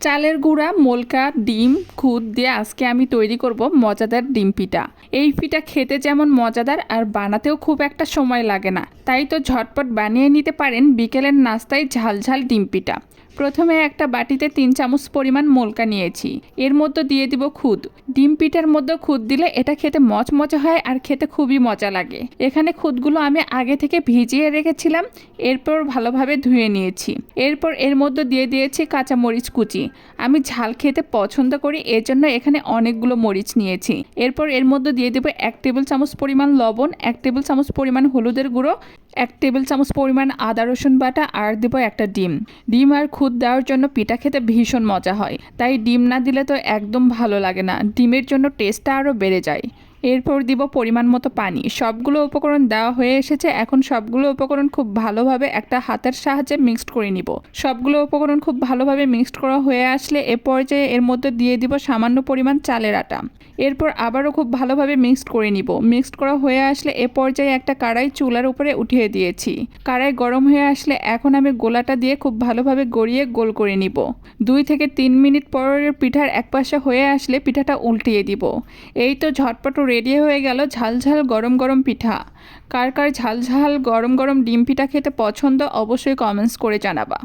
চালের গুঁড়া, মোলকা, ডিম, খুদ দিয়ে আজকে আমি তৈরি করব মজাদার ডিম পিঠা। এই পিঠা খেতে যেমন মজাদার আর বানাতেও খুব একটা সময় লাগে না, তাই তো ঝটপট বানিয়ে নিতে পারেন বিকেলের নাস্তায় ঝালঝাল ডিম পিঠা। প্রথমে একটা বাটিতে 3 চামচ পরিমাণ মোলকা নিয়েছি, এর মধ্যে দিয়ে দিব খুদ। ডিম পিঠার মধ্যে খুদ দিলে এটা খেতে মচমচে হয় আর খেতে খুবই মজা লাগে। এখানে খুদগুলো আমি আগে থেকে ভিজিয়ে রেখেছিলাম, এরপর ভালোভাবে ধুয়ে নিয়েছি। এরপর এর মধ্যে দিয়ে দিয়েছি কাঁচামরিচ কুচি। আমি ঝাল খেতে পছন্দ করি, এজন্য এখানে অনেকগুলো মরিচ নিয়েছি। এরপর এর মধ্যে দিয়ে দেবো 1 টেবিল চামচ পরিমাণ লবণ, 1 টেবিল চামচ পরিমাণ হলুদের গুঁড়ো, 1 টেবিল চামচ পরিমাণ আদা রসুন বাটা, আর দেবো একটা ডিম। ডিম আর খুদ দেওয়ার জন্য পিঠা খেতে ভীষণ মজা হয়, তাই ডিম না দিলে তো একদম ভালো লাগে না, ডিমের জন্য টেস্টটা আরও বেড়ে যায়। এরপর দিব পরিমাণ মতো পানি। সবগুলো উপকরণ দেওয়া হয়ে এসেছে, এখন সবগুলো উপকরণ খুব ভালোভাবে একটা হাতের সাহায্যে মিক্সড করে নিব। সবগুলো উপকরণ খুব ভালোভাবে মিক্সড করা হয়ে আসলে এ পর্যায়ে এর মধ্যে দিয়ে দিব সামান্য পরিমাণ চালের আটা। এরপর আবারও খুব ভালোভাবে মিক্সড করে নিব। মিক্সড করা হয়ে আসলে এ পর্যায়ে একটা কড়াই চুলার উপরে উঠিয়ে দিয়েছি। কড়াই গরম হয়ে আসলে এখন আমি গোলাটা দিয়ে খুব ভালোভাবে গড়িয়ে গোল করে নিব। 2 থেকে 3 মিনিট পর পিঠার এক পাশে হয়ে আসলে পিঠাটা উল্টিয়ে দিব। এই তো ঝটপট রেডি হয়ে গেল ঝালঝাল গরম গরম পিঠা। কার কার ঝালঝাল গরম গরম ডিম পিঠা খেতে পছন্দ অবশ্যই কমেন্টস করে জানাবা।